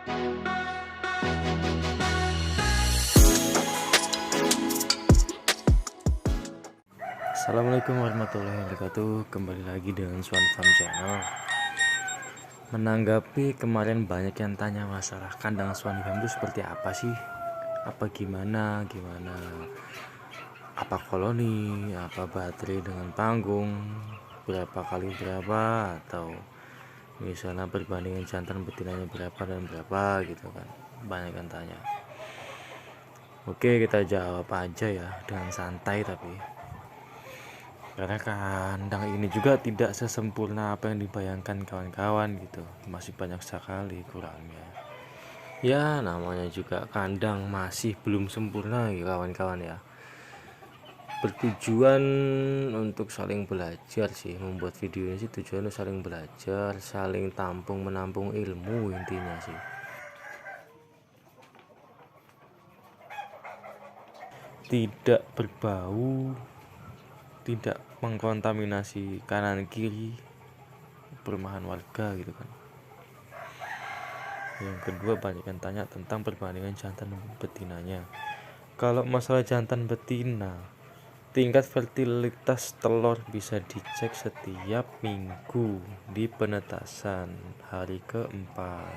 Assalamualaikum warahmatullahi wabarakatuh. Kembali lagi dengan Swan Farm Channel. Menanggapi kemarin banyak yang tanya masalah kandang Swan Farm itu seperti apa sih? Apa gimana? Apa koloni? Apa baterai dengan panggung? Berapa kali berapa? Atau misalnya perbandingan jantan betinanya berapa dan berapa gitu kan? Banyak yang tanya. Oke, kita jawab aja ya dengan santai tapi. Karena kandang ini juga tidak sesempurna apa yang dibayangkan kawan-kawan gitu. Masih banyak sekali kurangnya. Ya namanya juga kandang masih belum sempurna ya kawan-kawan ya. Bertujuan untuk saling belajar sih. Membuat video ini sih tujuannya saling belajar, saling tampung menampung ilmu intinya sih. Tidak berbau, tidak mengkontaminasi kanan kiri perumahan warga gitu kan. Yang kedua, banyak yang tanya tentang perbandingan jantan dan betinanya. Kalau masalah jantan betina, tingkat fertilitas telur bisa dicek setiap minggu di penetasan hari keempat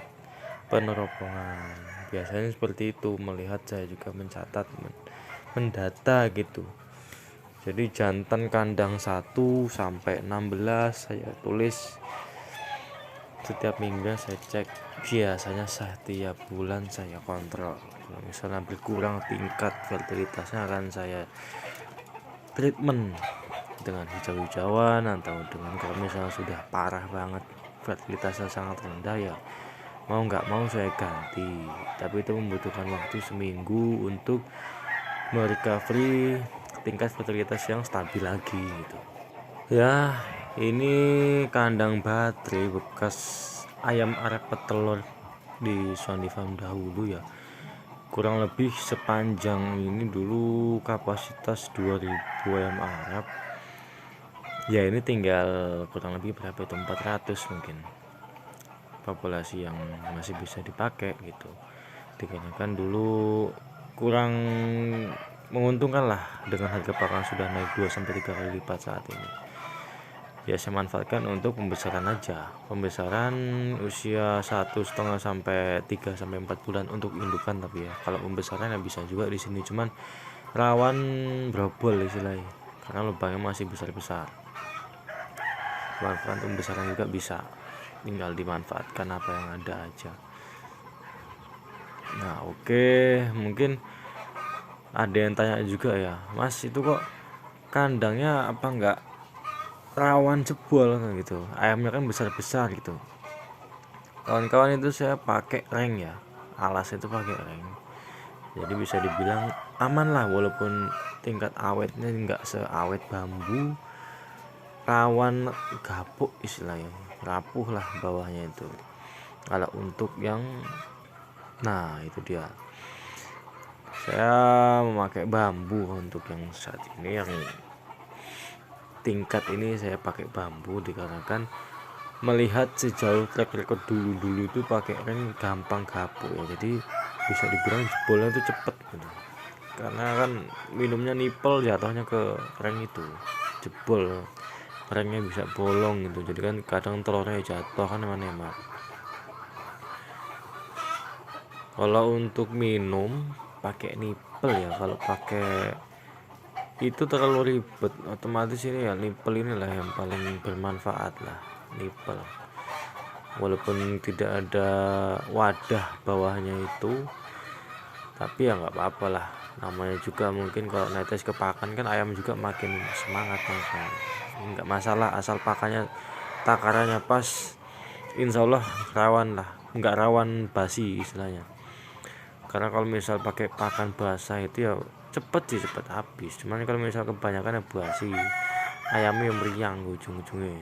peneropongan. Biasanya seperti itu. Melihat saya juga mencatat, mendata gitu. Jadi jantan kandang 1 sampai 16 saya tulis setiap minggu, saya cek. Biasanya setiap bulan saya kontrol. Kalau misalnya berkurang tingkat fertilitasnya akan saya treatment dengan hijau-hijauan, atau dengan kalau misalnya sudah parah banget fertilitasnya sangat rendah ya mau nggak mau saya ganti. Tapi itu membutuhkan waktu seminggu untuk merecovery tingkat fertilitas yang stabil lagi gitu. Ya, ini kandang baterai bekas ayam arak petelur di Sony Farm dahulu ya. Kurang lebih sepanjang ini dulu kapasitas 2000 ayam Arab. Ya ini tinggal kurang lebih berapa itu, 400 mungkin populasi yang masih bisa dipakai gitu. Dikarenakan dulu kurang menguntungkan lah dengan harga pakan sudah naik 2-3 kali lipat saat ini. Ya saya manfaatkan untuk pembesaran aja. Pembesaran usia 1,5 sampai 3 sampai 4 bulan untuk indukan. Tapi ya kalau pembesaran ya bisa juga di sini, cuman rawan brobol istilahnya karena lubangnya masih besar-besar. Manfaat pembesaran juga bisa, tinggal dimanfaatkan apa yang ada aja. Nah oke, mungkin ada yang tanya juga ya, Mas itu kok kandangnya apa enggak rawan jebol gitu, ayamnya kan besar-besar gitu. Kawan-kawan, itu saya pakai ring ya, alas itu pakai ring, jadi bisa dibilang aman lah, walaupun tingkat awetnya enggak seawet bambu, rawan gapuk istilahnya, rapuh lah bawahnya itu. Kalau untuk yang nah itu dia, saya memakai bambu untuk yang saat ini. Yang tingkat ini saya pakai bambu dikarenakan melihat sejauh track record dulu itu pakai ring gampang gapuk ya, jadi bisa dibilang jebolnya itu cepet gitu. Karena kan minumnya nipel, jatuhnya ke ring itu jebol, ringnya bisa bolong gitu, jadi kan kadang telurnya jatuh kan emak-emak. Kalau untuk minum pakai nipel ya, kalau pakai itu terlalu ribet, otomatis ini ya nipel inilah yang paling bermanfaat lah, nipel. Walaupun tidak ada wadah bawahnya itu, tapi ya nggak apa-apa lah, namanya juga mungkin kalau netes ke pakan kan ayam juga makin semangat kan. Nggak masalah asal pakannya takarannya pas, insya Allah rawan lah, nggak rawan basi istilahnya. Karena kalau misal pakai pakan basah itu ya cepet habis. Cuman kalau misal kebanyakan ya basi, ayamnya meriang ujung-ujungnya.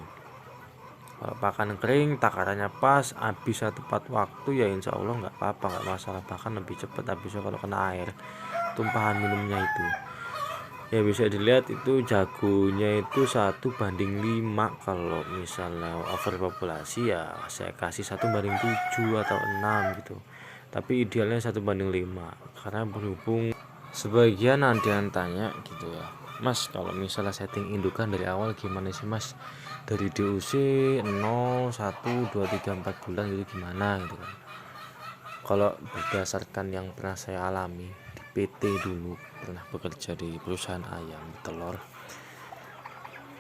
Kalau pakan kering takarannya pas, habis tepat waktu ya insya Allah nggak apa-apa, nggak masalah, bahkan lebih cepat habisnya kalau kena air, tumpahan minumnya itu. Ya bisa dilihat itu jagonya itu 1:5. Kalau misalnya overpopulasi ya saya kasih 1:7 atau 6 gitu. tapi idealnya 1:5 karena berhubung sebagian ada yang tanya gitu ya, Mas kalau misalnya setting indukan dari awal gimana sih Mas, dari DUC 0 1 2 3 4 bulan gitu gimana gitu kan. Kalau berdasarkan yang pernah saya alami di PT dulu, pernah bekerja di perusahaan ayam telur,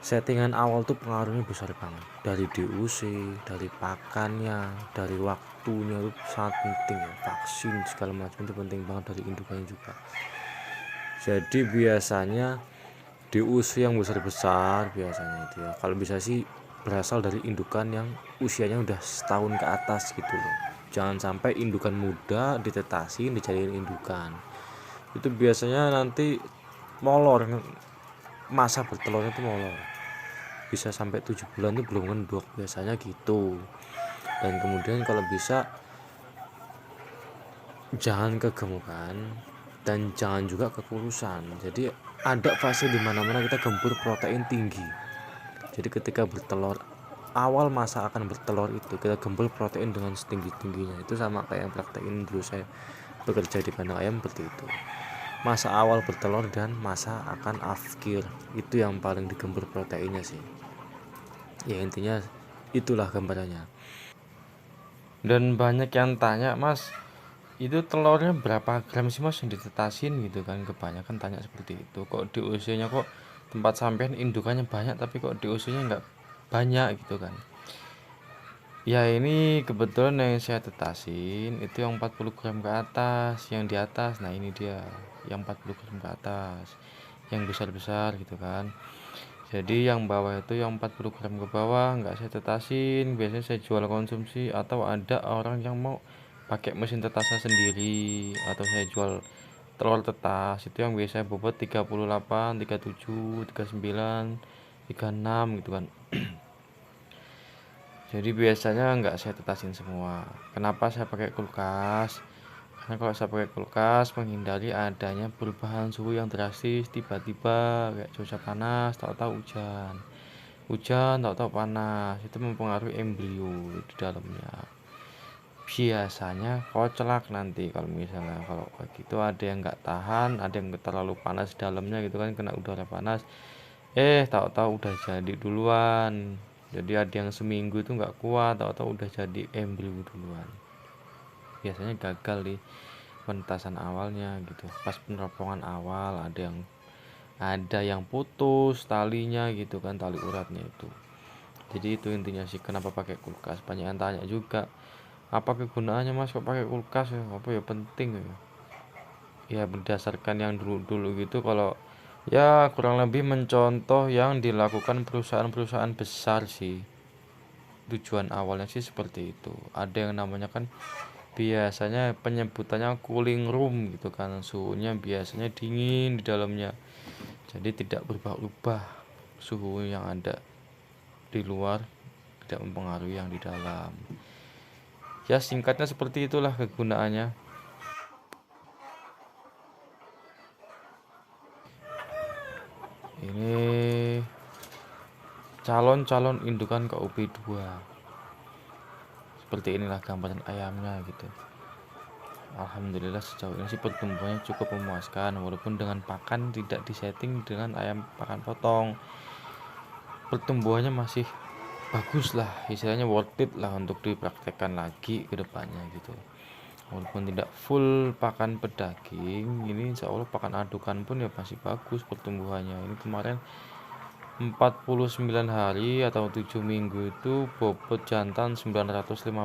settingan awal tuh pengaruhnya besar banget, dari DUC, dari pakannya, dari waktunya itu sangat penting ya, vaksin segala macam itu penting banget, dari indukannya juga. Jadi biasanya DUC yang besar-besar biasanya itu ya, kalau bisa sih berasal dari indukan yang usianya udah setahun ke atas gitu loh. Jangan sampai indukan muda ditetasin dijadiin indukan, itu biasanya nanti molor, masa bertelurnya itu molor, bisa sampai 7 bulan itu belum ngendok biasanya gitu. Dan kemudian kalau bisa jangan kegemukan dan jangan juga kekurusan. Jadi ada fase dimana-mana kita gempur protein tinggi. Jadi ketika bertelur, awal masa akan bertelur itu kita gempur protein dengan setinggi-tingginya. Itu sama kayak yang praktekin dulu saya bekerja di kandang ayam seperti itu. Masa awal bertelur dan masa akan afkir itu yang paling digempur proteinnya sih. Ya intinya itulah gambarannya. Dan banyak yang tanya, Mas itu telurnya berapa gram sih Mas yang ditetasin gitu kan, kebanyakan tanya seperti itu. Kok di usianya kok tempat sampean indukannya banyak tapi kok di usianya nggak banyak gitu kan. Ya ini kebetulan yang saya tetasin itu yang 40 gram ke atas, yang di atas. Nah ini dia yang 40 gram ke atas, yang besar-besar gitu kan. Jadi yang bawah itu yang 40 gram ke bawah nggak saya tetasin, biasanya saya jual konsumsi, atau ada orang yang mau pakai mesin tetasnya sendiri, atau saya jual telur tetas itu yang biasanya bobot 38, 37, 39, 36 gitu kan. Jadi biasanya nggak saya tetasin semua. Kenapa saya pakai kulkas? Karena kalau saya pakai kulkas menghindari adanya perubahan suhu yang drastis, tiba-tiba kayak cuaca panas tahu-tahu hujan, hujan tahu-tahu panas, itu mempengaruhi embrio di dalamnya. Biasanya koclak nanti kalau misalnya kalau kayak gitu, ada yang nggak tahan, ada yang terlalu panas dalamnya gitu kan, kena udara panas, tahu-tahu udah jadi duluan. Jadi ada yang seminggu itu nggak kuat, tahu-tahu udah jadi embrio duluan. Biasanya gagal di penetasan awalnya gitu, pas peneropongan awal ada yang putus talinya gitu kan, tali uratnya itu. Jadi itu intinya sih kenapa pakai kulkas. Banyak yang tanya juga, apa kegunaannya Mas kok pakai kulkas ya, apa ya penting ya. Ya berdasarkan yang dulu-dulu gitu, kalau ya kurang lebih mencontoh yang dilakukan perusahaan-perusahaan besar sih. Tujuan awalnya sih seperti itu. Ada yang namanya kan biasanya penyebutannya cooling room gitu kan, suhunya biasanya dingin di dalamnya, jadi tidak berubah-ubah, suhu yang ada di luar tidak mempengaruhi yang di dalam. Ya singkatnya seperti itulah kegunaannya. Ini calon-calon indukan KUP2, seperti inilah gambaran ayamnya gitu. Alhamdulillah sejauh ini sih pertumbuhannya cukup memuaskan, walaupun dengan pakan tidak disetting dengan ayam pakan potong, pertumbuhannya masih bagus lah, istilahnya worth it lah untuk dipraktekkan lagi ke depannya gitu. Walaupun tidak full pakan pedaging, ini insya Allah pakan adukan pun ya masih bagus pertumbuhannya. Ini kemarin 49 hari atau 7 minggu itu bobot jantan 950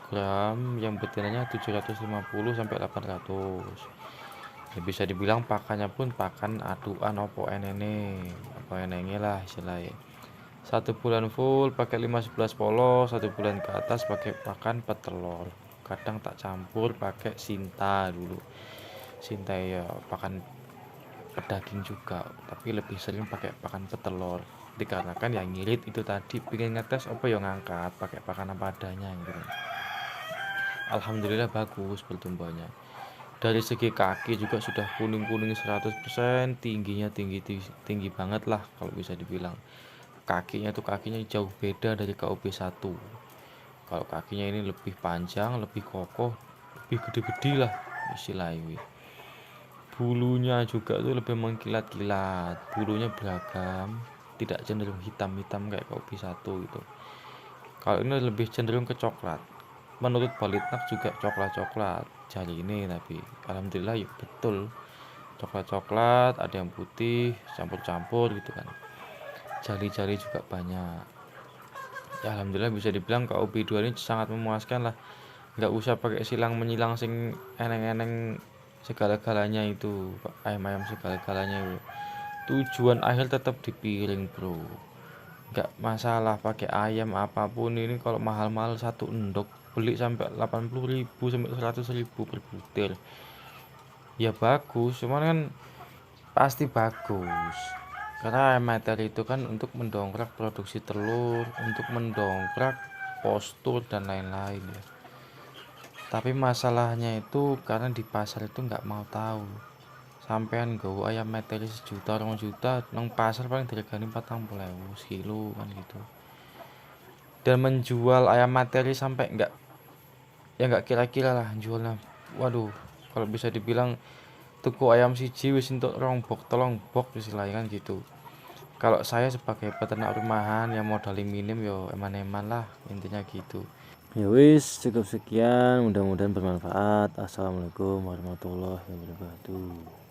gram, yang betinanya 750 sampai 800. Ya bisa dibilang pakannya pun pakan aduan opo enene, apa enenge lah istilahnya. 1 bulan full pakai 5-11 polos, 1 bulan ke atas pakai pakan petelur. Kadang tak campur pakai sinta dulu. Sinta ya pakan pedaging juga, tapi lebih sering pakai pakan petelur. Dikarenakan yang ngirit itu tadi pengen ngetes apa yang ngangkat pakai pakan apa adanya gitu. Alhamdulillah bagus pertumbuhannya. Dari segi kaki juga sudah kuning-kuning 100%, tingginya tinggi tinggi banget lah kalau bisa dibilang. Kakinya jauh beda dari KUP1. Kalau kakinya ini lebih panjang, lebih kokoh, lebih gede-gede lah istilahnya. Bulunya juga tuh lebih mengkilat-kilat, bulunya beragam, tidak cenderung hitam-hitam kayak kopi satu gitu. Kalau ini lebih cenderung ke coklat. Menurut Balitnak juga coklat-coklat jari ini, tapi alhamdulillah ya betul coklat-coklat, ada yang putih campur-campur gitu kan. Jari-jari juga banyak. Ya alhamdulillah bisa dibilang KOP2 ini sangat memuaskan lah. Nggak usah pakai silang menyilang sing eneng-eneng segala-galanya itu, ayam-ayam segala-galanya itu. Tujuan akhir tetap di piring bro. Nggak masalah pakai ayam apapun, ini kalau mahal-mahal satu endok beli sampai 80.000 sampai 100.000 per butir. Ya bagus, cuman kan pasti bagus. Karena MTR itu kan untuk mendongkrak produksi telur, untuk mendongkrak postur dan lain-lain ya. Tapi masalahnya itu karena di pasar itu nggak mau tahu. Sampean nggawa ayam meteri 1 juta 2 juta nang pasar paling diregani 40.000 sekilo kan gitu. Dan menjual ayam materi sampai nggak, ya nggak kira-kira lah jualnya. Waduh, kalau bisa dibilang tuku ayam siji wis entuk 2 bok 3 bok istilahnya kan gitu. Kalau saya sebagai peternak rumahan yang modal minim yo eman-eman lah intinya gitu. Ya wis, cukup sekian, mudah-mudahan bermanfaat. Assalamualaikum warahmatullahi wabarakatuh.